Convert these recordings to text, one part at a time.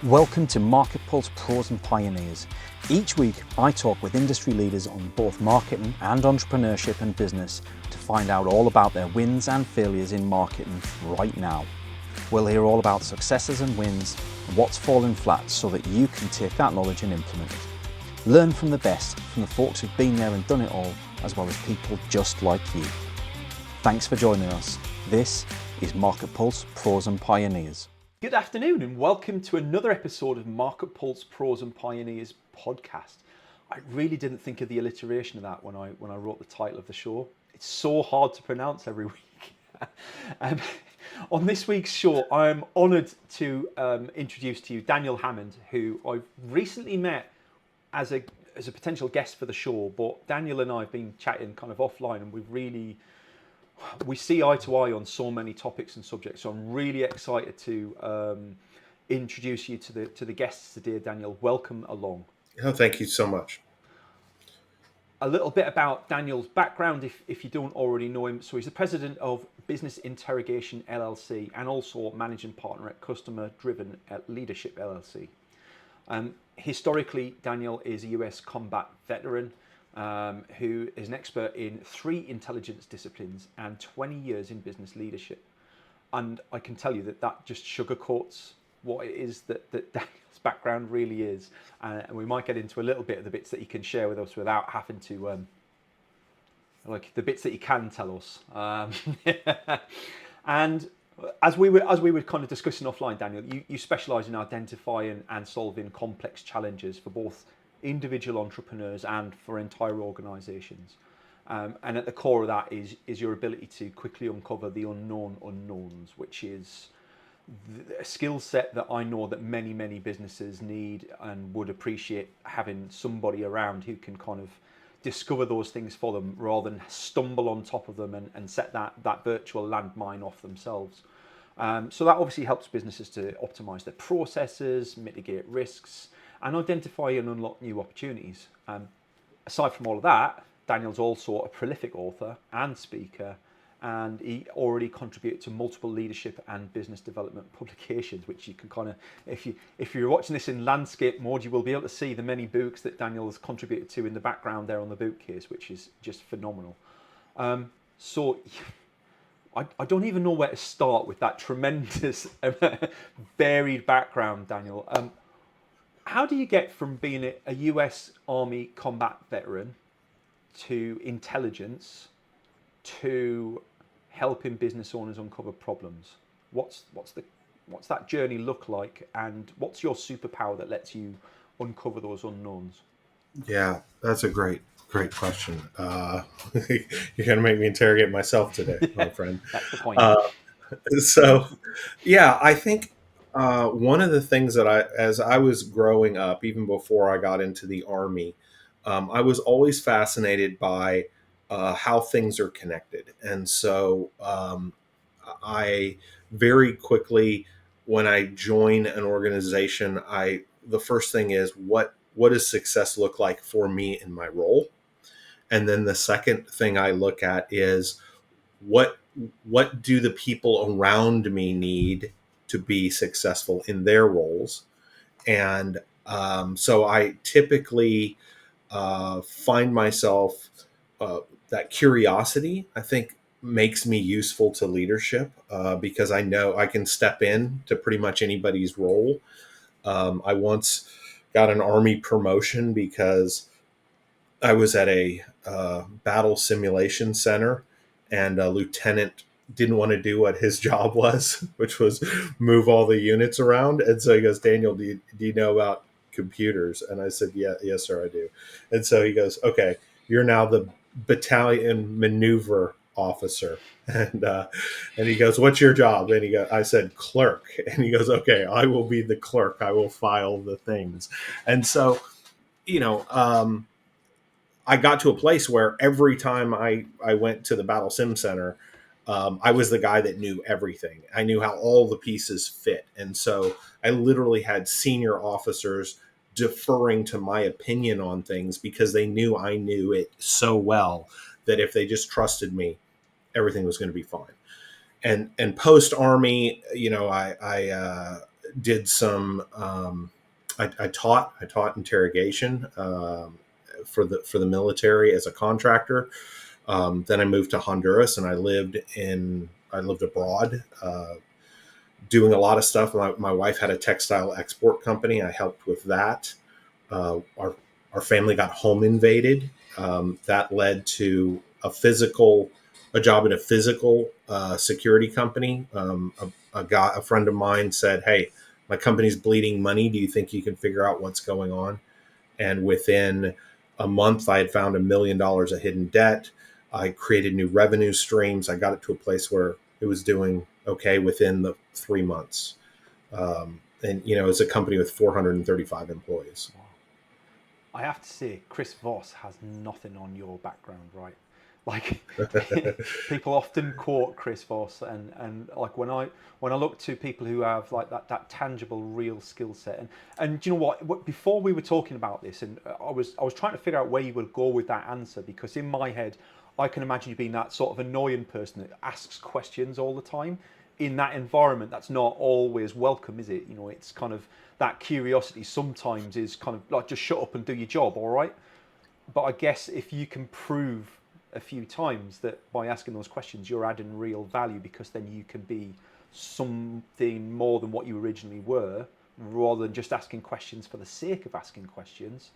Welcome to MarketPulse Pros and Pioneers. Each week, I talk with industry leaders on both marketing and entrepreneurship and business to find out all about their wins and failures in marketing right now. We'll hear all about successes and wins and what's fallen flat so that you can take that knowledge and implement it. Learn from the best, from the folks who've been there and done it all, as well as people just like you. Thanks for joining us. This is MarketPulse Pros and Pioneers. Good afternoon and welcome to another episode of MarketPulse Pros and Pioneers podcast. I really didn't think of the alliteration of that when I wrote the title of the show. It's so hard to pronounce every week. On this week's show, I'm honoured to introduce to you Daniel Hammond, who I've recently met as a potential guest for the show. But Daniel and I have been chatting kind of offline, and we see eye to eye on so many topics and subjects. So I'm really excited to introduce you to the guests today. Daniel, welcome along. Oh, thank you so much. A little bit about Daniel's background, if you don't already know him. So he's the president of Business Interrogation LLC and also managing partner at Customer Driven Leadership LLC. Historically, Daniel is a US combat veteran who is an expert in 3 intelligence disciplines and 20 years in business leadership. And I can tell you that just sugarcoats what it is that Daniel's background really is. And we might get into a little bit of the bits that he can share with us without having to, like the bits that he can tell us. And as we were kind of discussing offline, Daniel, you specialise in identifying and solving complex challenges for both individual entrepreneurs and for entire organisations. And at the core of that is your ability to quickly uncover the unknown unknowns, which is a skill set that I know that many businesses need and would appreciate having somebody around who can kind of discover those things for them rather than stumble on top of them and set that virtual landmine off themselves. So that obviously helps businesses to optimise their processes, mitigate risks, and identify and unlock new opportunities. Aside from all of that, Daniel's also a prolific author and speaker, and he already contributed to multiple leadership and business development publications, which you can kind of, if you're watching this in landscape mode, you will be able to see the many books that Daniel has contributed to in the background there on the bookcase, which is just phenomenal. So I don't even know where to start with that tremendous varied background, Daniel. How do you get from being a US Army combat veteran to intelligence to helping business owners uncover problems? What's that journey look like, and what's your superpower that lets you uncover those unknowns? Yeah, that's a great question. You're going to make me interrogate myself today, my friend. That's the point. So, yeah, I think one of the things that as I was growing up, even before I got into the Army, I was always fascinated by how things are connected. And so I very quickly, when I join an organization, the first thing is what does success look like for me in my role? And then the second thing I look at is what do the people around me need to be successful in their roles? And so I typically find myself that curiosity, I think, makes me useful to leadership because I know I can step in to pretty much anybody's role. I once got an Army promotion because I was at a battle simulation center, and a lieutenant didn't want to do what his job was, which was move all the units around. And so he goes, "Daniel, do you know about computers?" And I said, yes, sir, I do. And so he goes, "Okay, you're now the battalion maneuver officer." And he goes, "What's your job?" And I said, "Clerk." And he goes, "Okay, I will be the clerk. I will file the things." And so, I got to a place where every time I went to the Battle Sim Center, I was the guy that knew everything. I knew how all the pieces fit. And so I literally had senior officers deferring to my opinion on things because they knew I knew it so well that if they just trusted me, everything was going to be fine. And post Army, I did some. I taught interrogation for the military as a contractor. Then I moved to Honduras, and I lived abroad, doing a lot of stuff. My wife had a textile export company. I helped with that. Our family got home invaded. That led to a job in a physical security company. A friend of mine said, "Hey, my company's bleeding money. Do you think you can figure out what's going on?" And within a month, I had found $1 million of hidden debt. I created new revenue streams. I got it to a place where it was doing okay within the 3 months. And it's a company with 435 employees. I have to say, Chris Voss has nothing on your background, right? Like, people often quote Chris Voss, and like when I look to people who have like that tangible, real skill set, and do you know what? Before we were talking about this, and I was trying to figure out where you would go with that answer, because in my head, I can imagine you being that sort of annoying person that asks questions all the time. In that environment, that's not always welcome, is it? It's kind of that curiosity sometimes is kind of like, just shut up and do your job, all right? But I guess if you can prove a few times that by asking those questions you're adding real value, because then you can be something more than what you originally were, rather than just asking questions for the sake of asking questions,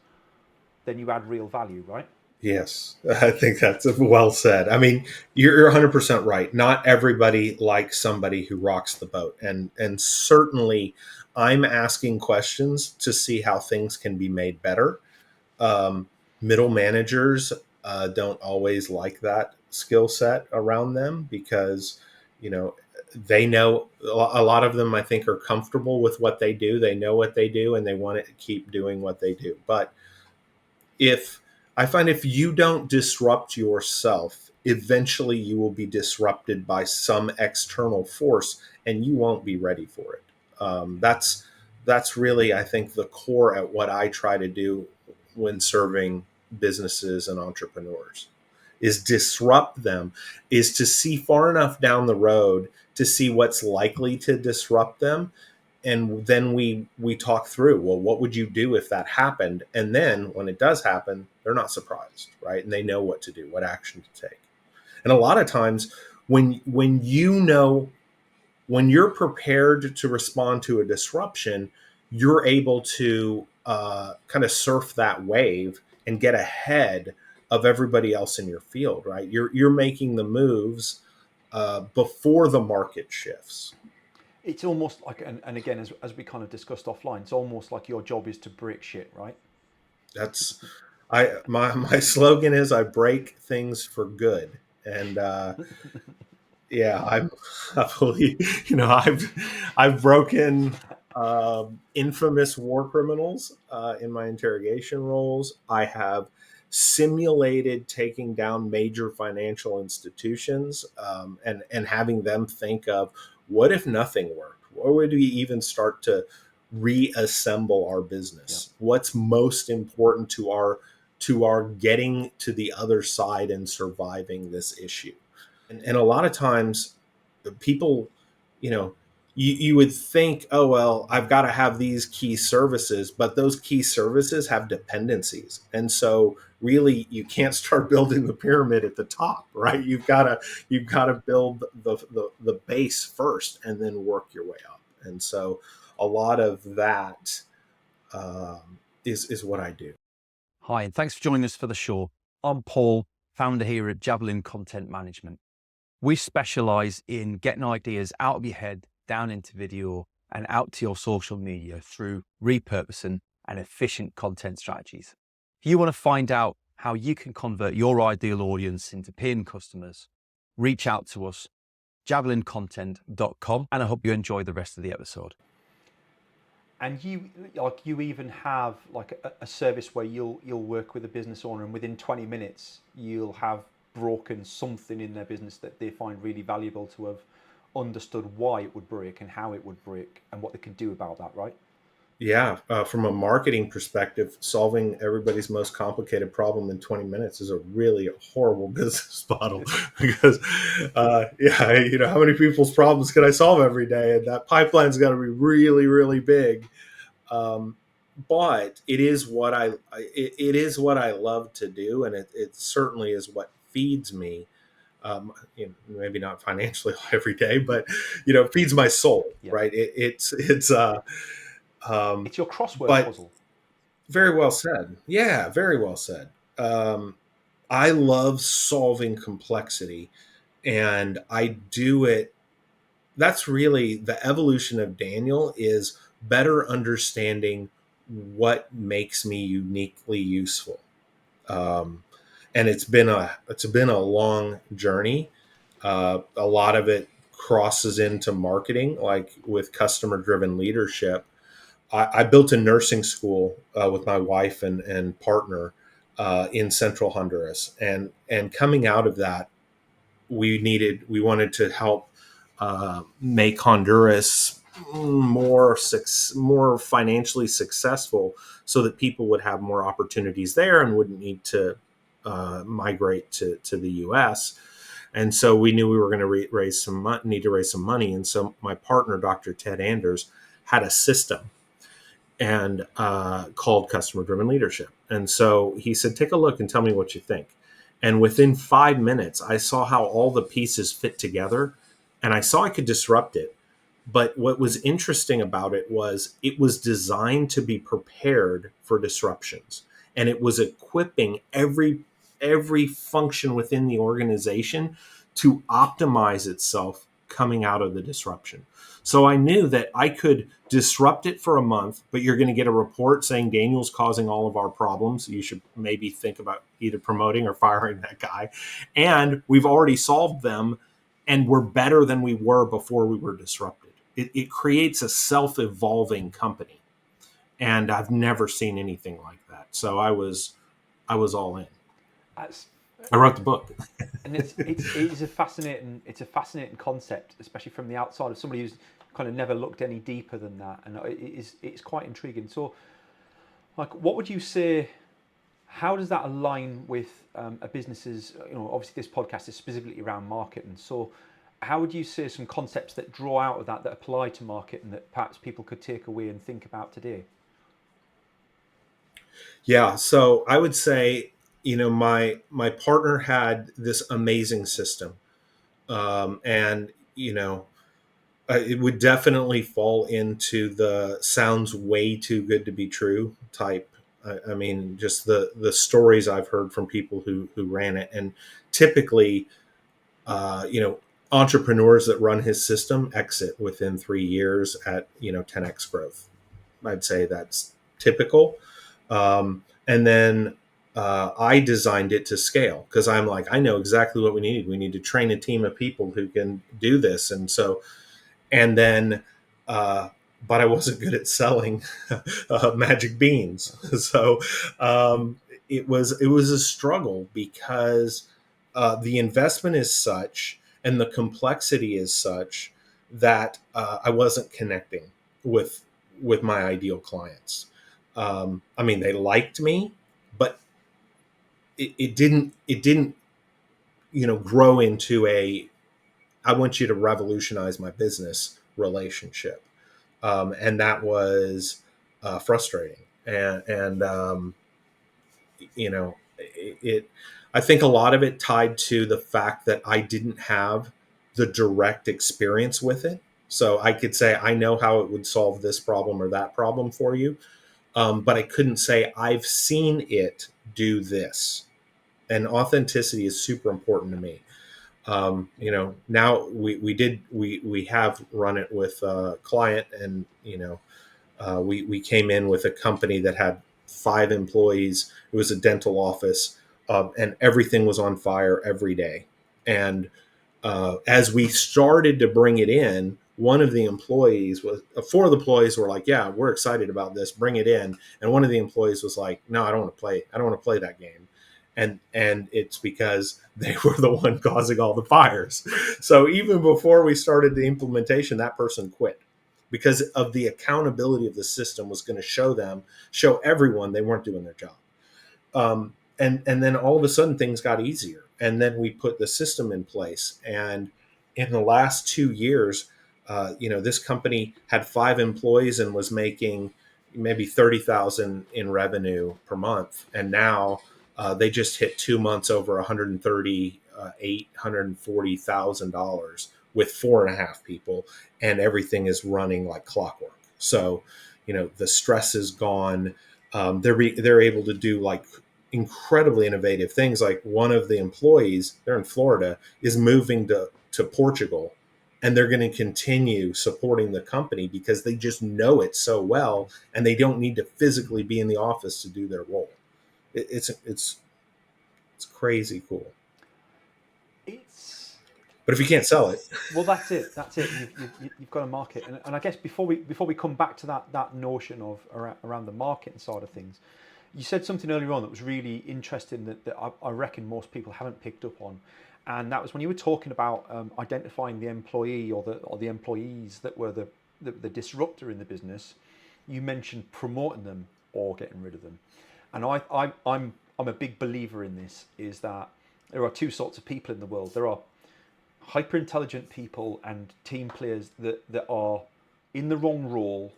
then you add real value, right? Yes, I think that's well said. I mean, you're 100% right. Not everybody likes somebody who rocks the boat, and certainly, I'm asking questions to see how things can be made better. Um, Middle managers don't always like that skill set around them, because you know they know a lot of them. I think are comfortable with what they do. They know what they do, and they want to keep doing what they do. But if I find if you don't disrupt yourself, eventually you will be disrupted by some external force, and you won't be ready for it. That's really, I think, the core at what I try to do when serving businesses and entrepreneurs is disrupt them, is to see far enough down the road to see what's likely to disrupt them, and then we talk through, well, what would you do if that happened? And then when it does happen, they're not surprised, right? And they know what to do, what action to take. And a lot of times when when you're prepared to respond to a disruption, you're able to kind of surf that wave and get ahead of everybody else in your field, right? You're making the moves before the market shifts. It's almost like, and again, as we kind of discussed offline, it's almost like your job is to break shit, right? That's my slogan is I break things for good. And yeah, I believe, I've broken infamous war criminals in my interrogation roles. I have simulated taking down major financial institutions, and having them think of, what if nothing worked? Where would we even start to reassemble our Yeah. business? What's most important to our getting to the other side and surviving this issue? And a lot of times people, you know, you would think, oh, well, I've got to have these key services, but those key services have dependencies. And so really you can't start building the pyramid at the top, right? You've got to build the base first and then work your way up. And so a lot of that is what I do. Hi, and thanks for joining us for the show. I'm Paul, founder here at Javelin Content Management. We specialize in getting ideas out of your head, down into video, and out to your social media through repurposing and efficient content strategies. If you want to find out how you can convert your ideal audience into paying customers, reach out to us, javelincontent.com, and I hope you enjoy the rest of the episode. And you even have like a service where you'll work with a business owner, and within 20 minutes you'll have broken something in their business that they find really valuable, to have understood why it would break and how it would break and what they can do about that, right? Yeah, from a marketing perspective, solving everybody's most complicated problem in 20 minutes is a really horrible business model because, yeah, how many people's problems can I solve every day? And that pipeline's got to be really, really big. Um, but it is what I love to do, and it certainly is what feeds me. Maybe not financially every day, but feeds my soul, Yeah. right? It's um, It's your crossword but puzzle. very well said. Yeah, very well said. Um, I love solving complexity, and I do it. That's really the evolution of Daniel is better understanding what makes me uniquely useful. Um, and it's been a long journey. A lot of it crosses into marketing, like with customer driven leadership. I built a nursing school with my wife and partner in central Honduras, and coming out of that, we wanted to help make Honduras more financially successful, so that people would have more opportunities there and wouldn't need to migrate to the U.S. And so we knew we were going to need to raise some money, and so my partner, Dr. Ted Anders, had a system and called customer driven leadership. And so he said, take a look and tell me what you think. And within 5 minutes, I saw how all the pieces fit together, and I saw I could disrupt it. But what was interesting about it was designed to be prepared for disruptions, and it was equipping every function within the organization to optimize itself coming out of the disruption. So I knew that I could disrupt it for a month, but you're going to get a report saying Daniel's causing all of our problems. You should maybe think about either promoting or firing that guy. And we've already solved them, and we're better than we were before we were disrupted. It creates a self-evolving company. And I've never seen anything like that. So I was all in. That's, I wrote the book. and it's a fascinating concept, especially from the outside of somebody who's kind of never looked any deeper than that, and it's quite intriguing. So, like, what would you say? How does that align with a business's? Obviously, this podcast is specifically around marketing. So, how would you say some concepts that draw out of that apply to marketing that perhaps people could take away and think about today? Yeah, so I would say, my partner had this amazing system, and it would definitely fall into the sounds way too good to be true type. I mean, just the stories I've heard from people who ran it, and typically, uh, you know, entrepreneurs that run his system exit within 3 years at 10x growth. I'd say that's typical. And then I designed it to scale because I'm like, I know exactly what we need. We need to train a team of people who can do this. And so, and then, uh, but I wasn't good at selling magic beans. So it was a struggle because the investment is such and the complexity is such that I wasn't connecting with my ideal clients. I mean, they liked me, but it didn't grow into a I want you to revolutionize my business relationship, and that was frustrating. And it I think a lot of it tied to the fact that I didn't have the direct experience with it. So I could say I know how it would solve this problem or that problem for you, but I couldn't say I've seen it do this. And authenticity is super important to me. Now we have run it with a client, and we came in with a company that had 5 employees. It was a dental office, and everything was on fire every day. And as we started to bring it in, one of the employees was 4 of the employees were like, "Yeah, we're excited about this. Bring it in." And one of the employees was like, "No, I don't want to play. I don't want to play that game." And it's because they were the one causing all the fires. So even before we started the implementation, that person quit. because of the accountability of the system was going to show everyone they weren't doing their job. And then all of a sudden things got easier, and then we put the system in place. And in the last 2 years, this company had 5 employees and was making maybe 30,000 in revenue per month, and now they just hit 2 months over 140,000 with 4.5 people, and everything is running like clockwork. So, the stress is gone. They're able to do like incredibly innovative things. Like one of the employees, they're in Florida, is moving to Portugal, and they're going to continue supporting the company because they just know it so well, and they don't need to physically be in the office to do their role. It's crazy cool. But if you can't sell it, well, that's it. You've got to market, and I guess before we come back to that notion of around the marketing side of things, you said something earlier on that was really interesting that I reckon most people haven't picked up on, and that was when you were talking about identifying the employee or the employees that were the disruptor in the business. You mentioned promoting them or getting rid of them, and I'm a big believer in this. Is that there are two sorts of people in the world. There are hyper intelligent people and team players that are in the wrong role,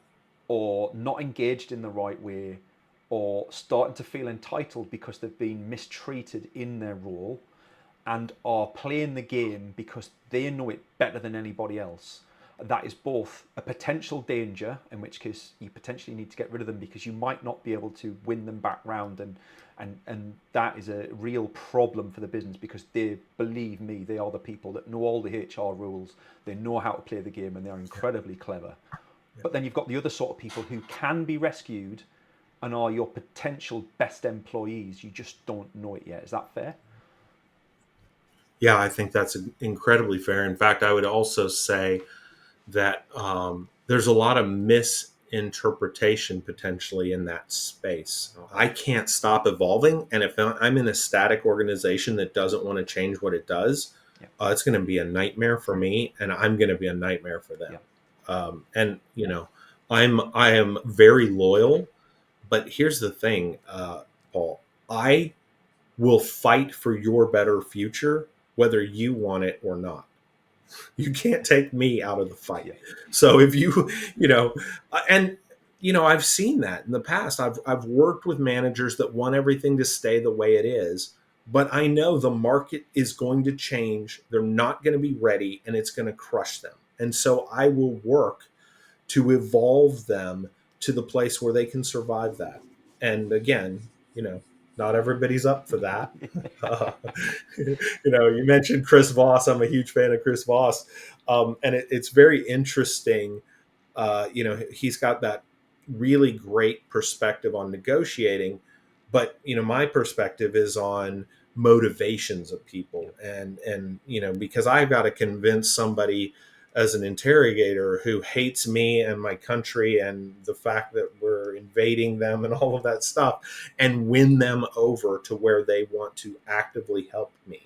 or not engaged in the right way, or starting to feel entitled because they've been mistreated in their role, and are playing the game because they know it better than anybody else. That is both a potential danger, in which case you potentially need to get rid of them because you might not be able to win them back round, and that is a real problem for the business, because they, believe me, they are the people that know all the HR rules, they know how to play the game, and they're incredibly clever. But then you've got the other sort of people who can be rescued and are your potential best employees. You just don't know it yet. Is that fair? yeah, I think that's incredibly fair. In fact, I would also say that there's a lot of misinterpretation potentially in that space. I can't stop evolving, and if I'm in a static organization that doesn't want to change what it does, Yeah. It's going to be a nightmare for me, and I'm going to be a nightmare for them. Yeah. And I am very loyal, but here's the thing, Paul. I will fight for your better future, whether you want it or not. You can't take me out of the fight. Yeah. So if and I've seen that in the past. I've worked with managers that want everything to stay the way it is, but I know the market is going to change. They're not going to be ready, and it's going to crush them. And so I will work to evolve them to the place where they can survive that. And again, not everybody's up for that. Uh, you mentioned Chris Voss. I'm a huge fan of Chris Voss. And it's very interesting. He's got that really great perspective on negotiating, but, my perspective is on motivations of people. And because I've got to convince somebody as an interrogator who hates me and my country and the fact that we're invading them and all of that stuff, and win them over to where they want to actively help me.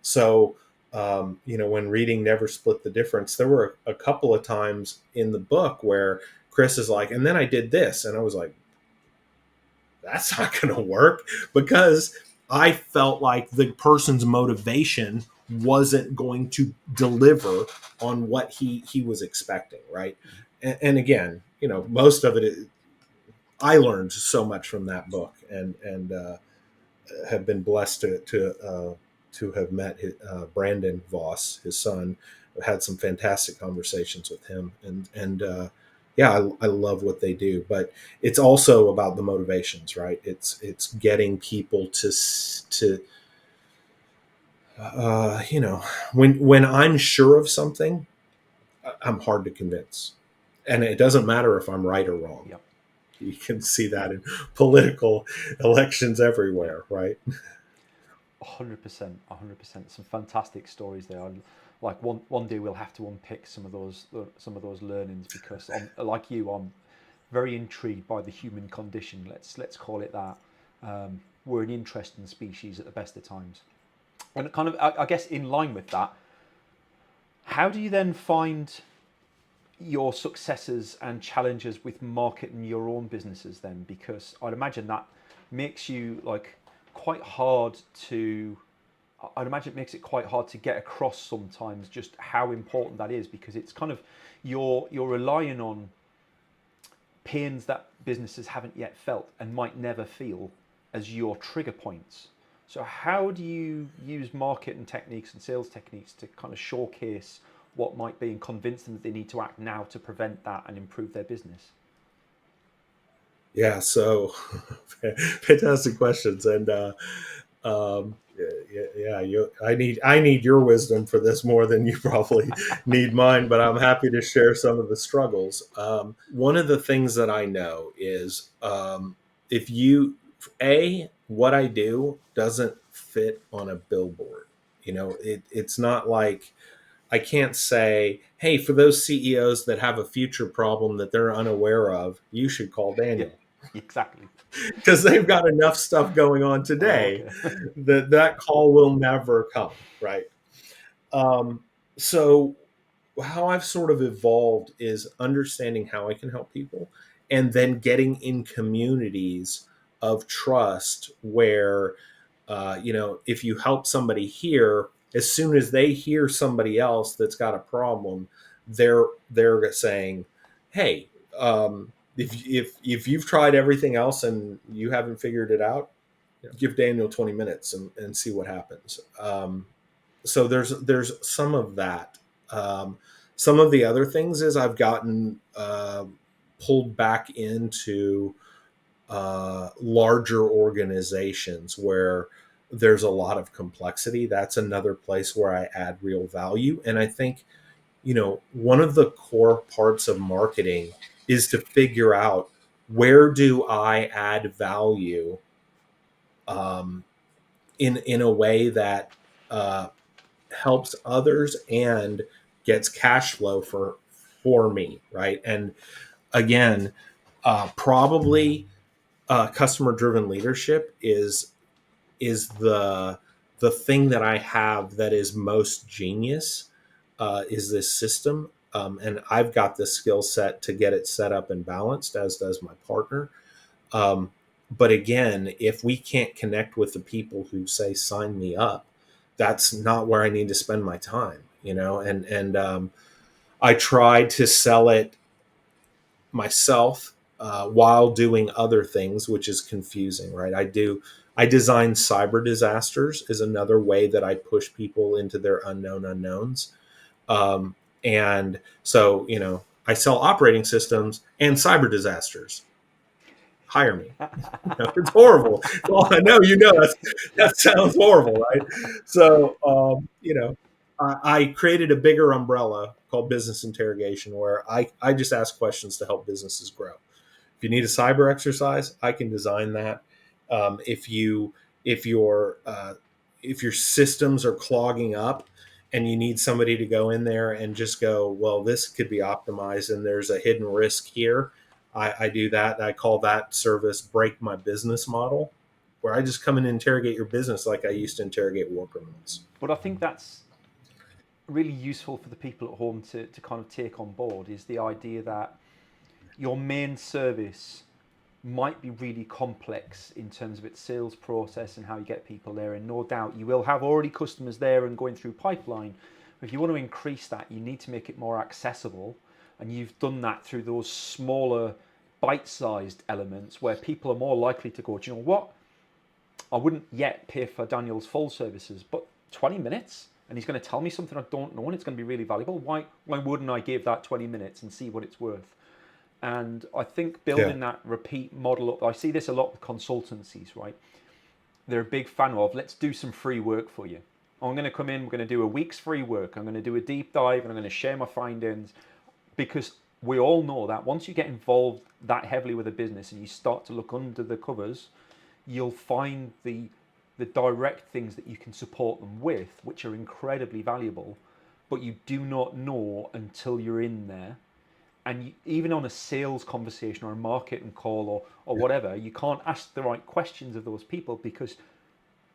So, when reading Never Split the Difference, there were a couple of times in the book where Chris is like, and then I did this. And I was like, that's not going to work, because I felt like the person's motivation wasn't going to deliver on what he was expecting, right? And again, most of it, I learned so much from that book, and have been blessed to have met Brandon Voss, his son. I've had some fantastic conversations with him, and yeah, I love what they do. But it's also about the motivations, right? It's getting people to when I'm sure of something, I'm hard to convince, and it doesn't matter if I'm right or wrong. Yep. You can see that in political elections everywhere, right? 100%, 100%. Some fantastic stories there. Like one day we'll have to unpick some of those learnings, because like you, I'm very intrigued by the human condition. Let's call it that. We're an interesting species at the best of times, and kind of I guess in line with that, how do you then find your successes and challenges with marketing your own businesses then? Because I'd imagine that makes you like quite hard to I'd imagine it makes it quite hard to get across sometimes just how important that is, because it's kind of you're relying on pains that businesses haven't yet felt and might never feel as your trigger points. So how do you use marketing techniques and sales techniques to kind of showcase what might be and convince them that they need to act now to prevent that and improve their business? Yeah, so fantastic questions, and I need your wisdom for this more than you probably need mine, but I'm happy to share some of the struggles. One of the things that I know is if you what I do doesn't fit on a billboard. It's not like I can't say, hey, for those CEOs that have a future problem that they're unaware of, you should call Yeah, Daniel, exactly. because they've got enough stuff going on Oh, today okay. that call will never come, right? So how I've sort of evolved is understanding how I can help people, and then getting in communities of trust where, if you help somebody here, as soon as they hear somebody else that's got a problem, they're saying, "Hey, if you've tried everything else and you haven't figured it out, give Daniel 20 minutes and see what happens." So there's some of that. Some of the other things is I've gotten pulled back into larger organizations where there's a lot of complexity. That's another place where I add real value. And I think, one of the core parts of marketing is to figure out, where do I add value um, in a way that uh, helps others and gets cash flow for me, right? And again, probably customer driven leadership is the thing that I have that is most genius, is this system. And I've got the skill set to get it set up and balanced, as does my partner. Um, but again, if we can't connect with the people who say, sign me up, that's not where I need to spend my time, and I tried to sell it myself while doing other things, which is confusing, right? I design cyber disasters is another way that I push people into their unknown unknowns. And so, I sell operating systems and cyber disasters. Hire me. It's horrible. Well, I know, that sounds horrible, right? So, I created a bigger umbrella called business interrogation, where I just ask questions to help businesses grow. If you need a cyber exercise, I can design that. If you if your systems are clogging up and you need somebody to go in there and just go, well, this could be optimized and there's a hidden risk here, I do that. I call that service break my business model, where I just come in and interrogate your business like I used to interrogate war criminals. But I think that's really useful for the people at home to kind of take on board, is the idea that your main service might be really complex in terms of its sales process and how you get people there. And no doubt you will have already customers there and going through pipeline. But if you want to increase that, you need to make it more accessible. And you've done that through those smaller, bite-sized elements where people are more likely to go, do you know what? I wouldn't yet pay for Daniel's full services, but 20 minutes and he's going to tell me something I don't know and it's going to be really valuable. Why wouldn't I give that 20 minutes and see what it's worth? And I think Yeah. building that repeat model up, I see this a lot with consultancies, right? They're a big fan of, let's do some free work for you. I'm going to come in, we're going to do a week's free work. I'm going to do a deep dive and I'm going to share my findings, because we all know that once you get involved that heavily with a business and you start to look under the covers, you'll find the direct things that you can support them with, which are incredibly valuable, but you do not know until you're in there. And even on a sales conversation or a marketing call or whatever, you can't ask the right questions of those people because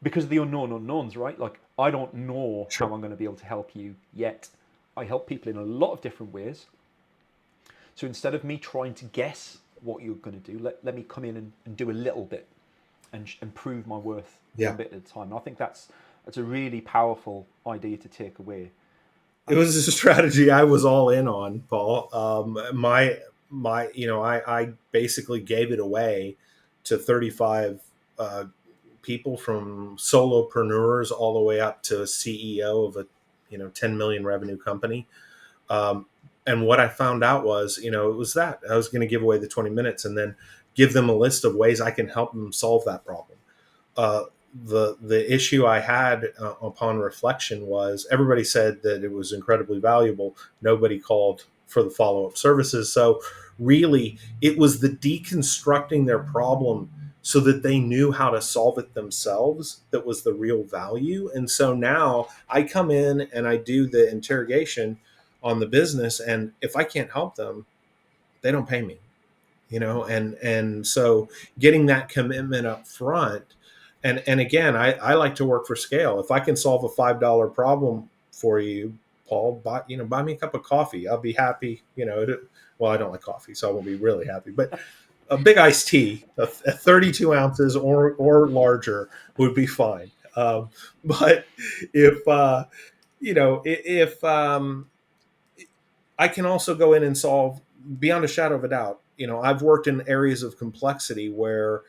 of the unknown unknowns, right? Like, I don't know how Sure. I'm going to be able to help you yet. I help people in a lot of different ways. So instead of me trying to guess what you're going to do, let me come in and do a little bit and prove my worth one Yeah. bit at a time. And I think that's a really powerful idea to take away. It was a strategy I was all in on, Paul. My, I basically gave it away to 35 people, from solopreneurs all the way up to a CEO of a 10 million revenue company. Um, and what I found out was, it was that I was going to give away the 20 minutes and then give them a list of ways I can help them solve that problem. Uh, the issue I had upon reflection was everybody said that it was incredibly valuable. Nobody called for the follow up services. So really, it was the deconstructing their problem so that they knew how to solve it themselves that was the real value. And so now I come in and I do the interrogation on the business, and if I can't help them, they don't pay me. And so getting that commitment up front. And again, I like to work for scale. If I can solve a $5 problem for you, Paul, buy me a cup of coffee. I'll be happy. Well, I don't like coffee, so I won't be really happy. But a big iced tea, a 32 ounces or larger would be fine. But if if I can also go in and solve, beyond a shadow of a doubt. I've worked in areas of complexity where,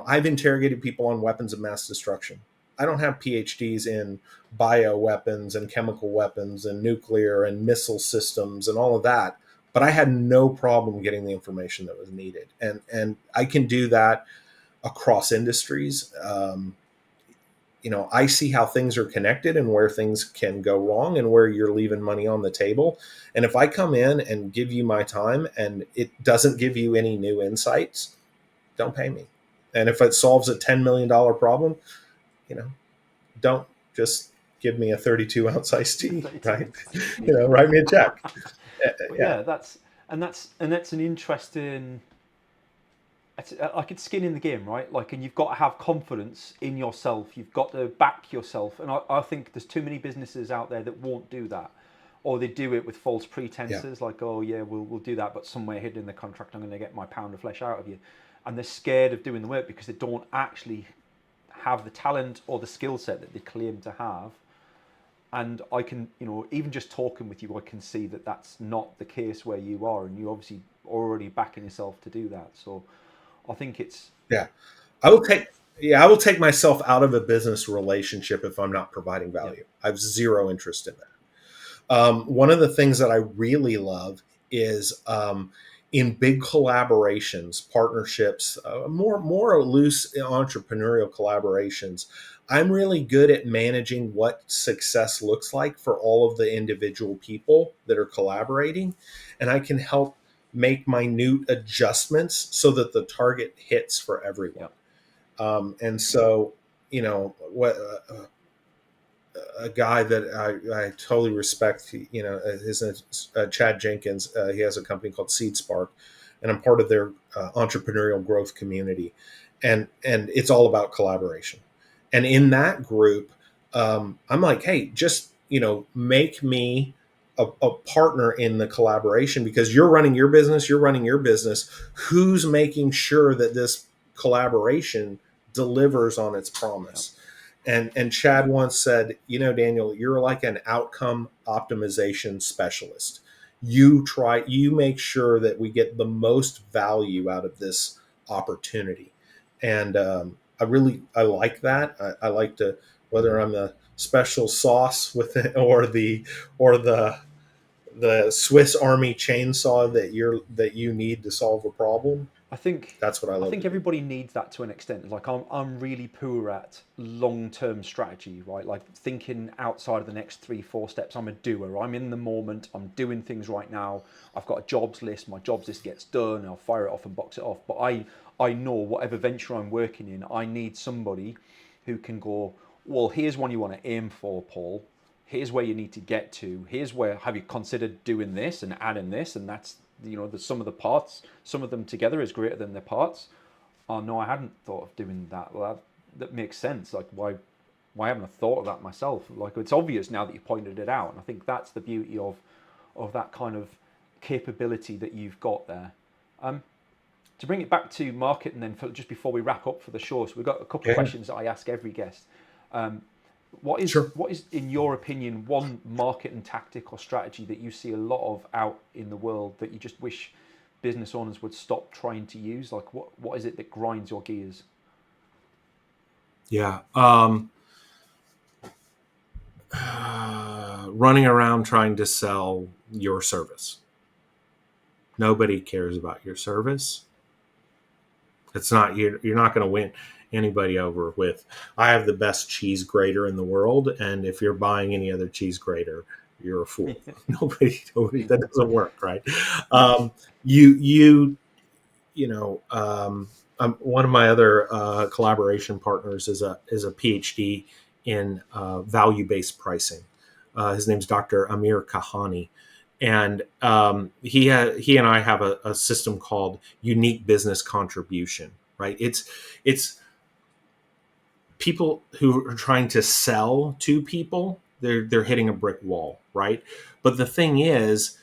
I've interrogated people on weapons of mass destruction. I don't have PhDs in bioweapons and chemical weapons and nuclear and missile systems and all of that, but I had no problem getting the information that was needed. And I can do that across industries. I see how things are connected and where things can go wrong and where you're leaving money on the table. And if I come in and give you my time and it doesn't give you any new insights, don't pay me. And if it solves a $10 million problem, don't just give me a 32 ounce iced tea, right? Write me a check. But Yeah. yeah, that's an interesting. It's skin in the game, right? And you've got to have confidence in yourself. You've got to back yourself. And I think there's too many businesses out there that won't do that, or they do it with false pretenses, like, oh yeah, we'll do that, but somewhere hidden in the contract, I'm going to get my pound of flesh out of you, and they're scared of doing the work because they don't actually have the talent or the skill set that they claim to have. And I can, even just talking with you, I can see that that's not the case where you are, and you obviously already backing yourself to do that. So I think it's Yeah. I will take I will take myself out of a business relationship if I'm not providing value. I have zero interest in that. One of the things that I really love is in big collaborations, partnerships, more loose entrepreneurial collaborations. I'm really good at managing what success looks like for all of the individual people that are collaborating, and I can help make minute adjustments so that the target hits for everyone. And so, what a guy that I totally respect, his name's Chad Jenkins. He has a company called Seed Spark, and I'm part of their entrepreneurial growth community, and it's all about collaboration. And in that group, I'm like, hey, just make me a partner in the collaboration, because you're running your business, who's making sure that this collaboration delivers on its promise. And Chad once said, Daniel, you're like an outcome optimization specialist. You make sure that we get the most value out of this opportunity. And I like that. I like to, whether I'm the special sauce with it or the Swiss Army chainsaw that you need to solve a problem. I think That's what I I love to think do. everybody needs that to an extent. I'm really poor at long-term strategy, right? Like thinking outside of the next 3-4 steps. I'm a doer. I'm in the moment. I'm doing things right now. I've got a jobs list. My jobs list gets done. I'll fire it off and box it off. But I know whatever venture I'm working in, I need somebody who can go, well, here's one you want to aim for, Paul. Here's where you need to get to. Here's where, have you considered doing this and adding this? And that's, the sum of the parts, some of them together is greater than their parts. Oh no, I hadn't thought of doing that. Well, that makes sense. Like, why haven't I thought of that myself? Like, it's obvious now that you pointed it out. And I think that's the beauty of that kind of capability that you've got there. To bring it back to marketing then, just before we wrap up for the show, so we've got a couple of questions that I ask every guest. What is, in your opinion, one marketing tactic or strategy that you see a lot of out in the world that you just wish business owners would stop trying to use? Like, what is it that grinds your gears? Yeah. Running around trying to sell your service. Nobody cares about your service. It's not, you're not going to win anybody over with, I have the best cheese grater in the world, and if you're buying any other cheese grater, you're a fool. nobody, that doesn't work, right? You know, one of my other collaboration partners is a PhD in value-based pricing. His name's Dr. Amir Kahani, and he and I have a system called unique business contribution. Right? It's people who are trying to sell to people. They're hitting a brick wall, right? But the thing is,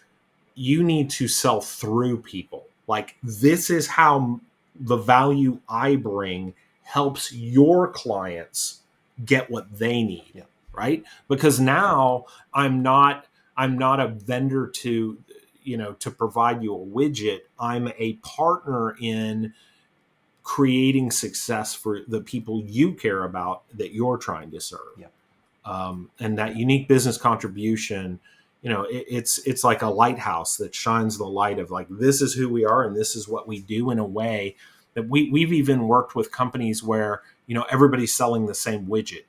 you need to sell through people. Like, this is how the value I bring helps your clients get what they need, right? Because now I'm not a vendor to provide you a widget. I'm a partner in creating success for the people you care about that you're trying to serve. And that unique business contribution, it's like a lighthouse that shines the light of, like, this is who we are and this is what we do, in a way that we've even worked with companies where, everybody's selling the same widget.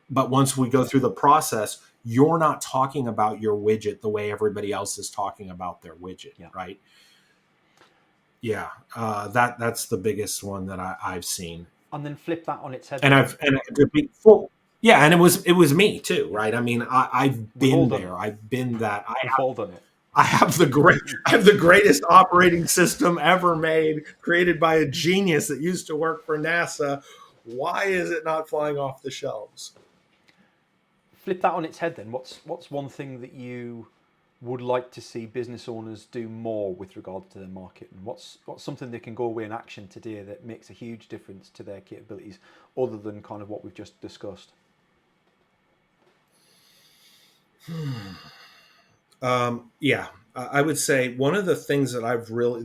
But once we go through the process, you're not talking about your widget the way everybody else is talking about their widget, right? That's the biggest one that I've seen. And then flip that on its head. And and it was me too, right? I mean, I've been there. I've been that. We've done it. I have the greatest operating system ever made, created by a genius that used to work for NASA. Why is it not flying off the shelves? Flip that on its head then. What's one thing that you would like to see business owners do more with regard to their marketing? What's something they can go away and action today that makes a huge difference to their capabilities, other than kind of what we've just discussed? I would say one of the things that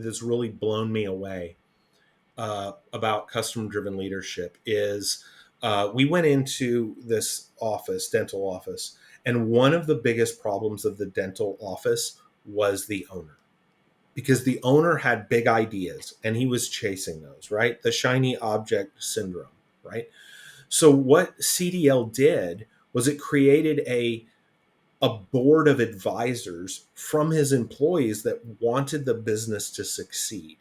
that's really blown me away about customer-driven leadership is we went into this dental office, and one of the biggest problems of the dental office was the owner, because the owner had big ideas and he was chasing those, right? The shiny object syndrome, right? So what CDL did was it created a board of advisors from his employees that wanted the business to succeed.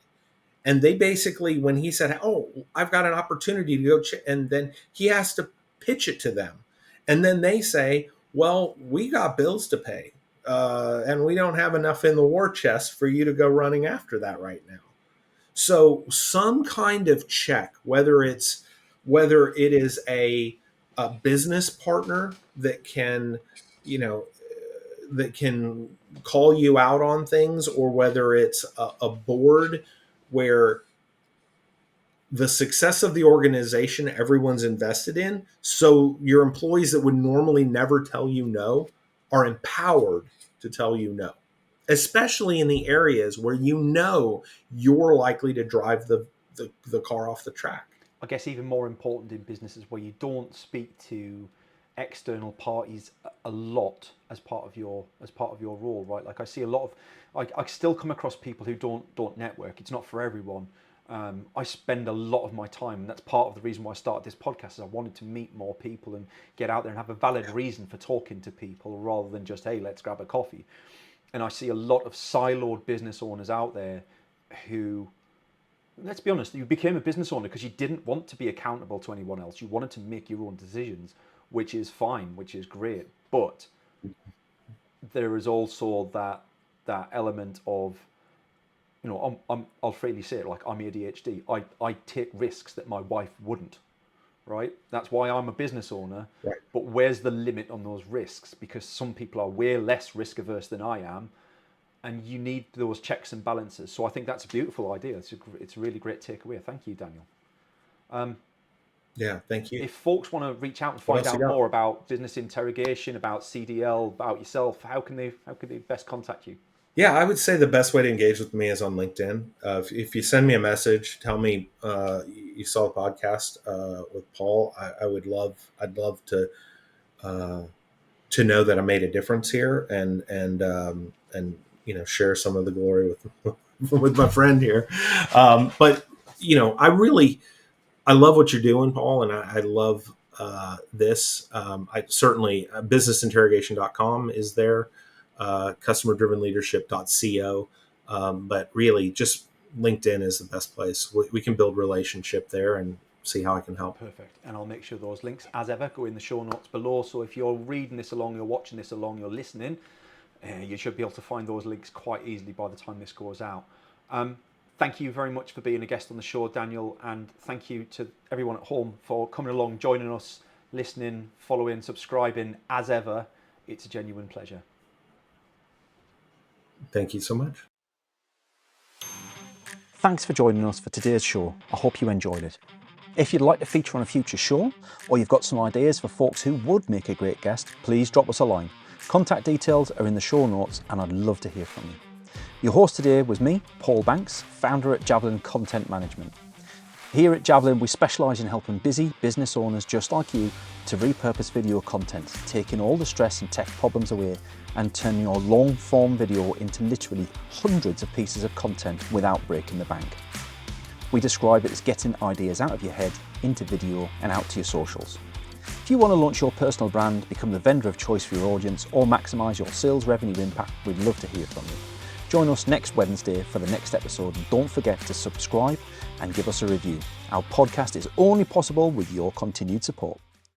And they basically, when he said, "Oh, I've got an opportunity to go," and then he has to pitch it to them. And then they say, "Well, we got bills to pay, and we don't have enough in the war chest for you to go running after that right now." So some kind of check, whether it is a business partner that can, that can call you out on things, or whether it's a board where the success of the organization everyone's invested in, so your employees that would normally never tell you no are empowered to tell you no, especially in the areas where you're likely to drive the car off the track. I guess even more important in businesses where you don't speak to external parties a lot as part of your role, right? Like, I see a lot of, I still come across people who don't network. It's not for everyone. I spend a lot of my time, and that's part of the reason why I started this podcast, is I wanted to meet more people and get out there and have a valid reason for talking to people, rather than just, hey, let's grab a coffee. And I see a lot of siloed business owners out there who, let's be honest, you became a business owner because you didn't want to be accountable to anyone else. You wanted to make your own decisions, which is fine, which is great. But there is also that element of, I'll freely say it, like, I'm ADHD. I take risks that my wife wouldn't, right? That's why I'm a business owner. Right. But where's the limit on those risks? Because some people are way less risk averse than I am. and you need those checks and balances. So I think that's a beautiful idea. It's a really great takeaway. Thank you, Daniel. Yeah, thank you. If folks want to reach out and What find else you out got? more about business interrogation, about CDL, about yourself, how can they best contact you? Yeah, I would say the best way to engage with me is on LinkedIn. If you send me a message, tell me you saw the podcast with Paul. I'd love to know that I made a difference here, and share some of the glory with with my friend here. But I love what you're doing, Paul, and I love this. I certainly businessinterrogation.com is there, customerdrivenleadership.co, but really just LinkedIn is the best place. We can build relationship there and see how I can help. Perfect. And I'll make sure those links, as ever, go in the show notes below. So if you're reading this along, you're watching this along, you're listening, you should be able to find those links quite easily by the time this goes out. Thank you very much for being a guest on the show, Daniel, and thank you to everyone at home for coming along, joining us, listening, following, subscribing. As ever, it's a genuine pleasure. Thank you so much. Thanks for joining us for today's show. I hope you enjoyed it. If you'd like to feature on a future show, or you've got some ideas for folks who would make a great guest, please drop us a line. Contact details are in the show notes, and I'd love to hear from you. Your host today was me, Paul Banks, founder at Javelin Content Management. Here at Javelin, we specialise in helping busy business owners just like you to repurpose video content, taking all the stress and tech problems away and turning your long-form video into literally hundreds of pieces of content without breaking the bank. We describe it as getting ideas out of your head into video and out to your socials. If you want to launch your personal brand, become the vendor of choice for your audience, or maximise your sales revenue impact, we'd love to hear from you. Join us next Wednesday for the next episode, and don't forget to subscribe and give us a review. Our podcast is only possible with your continued support.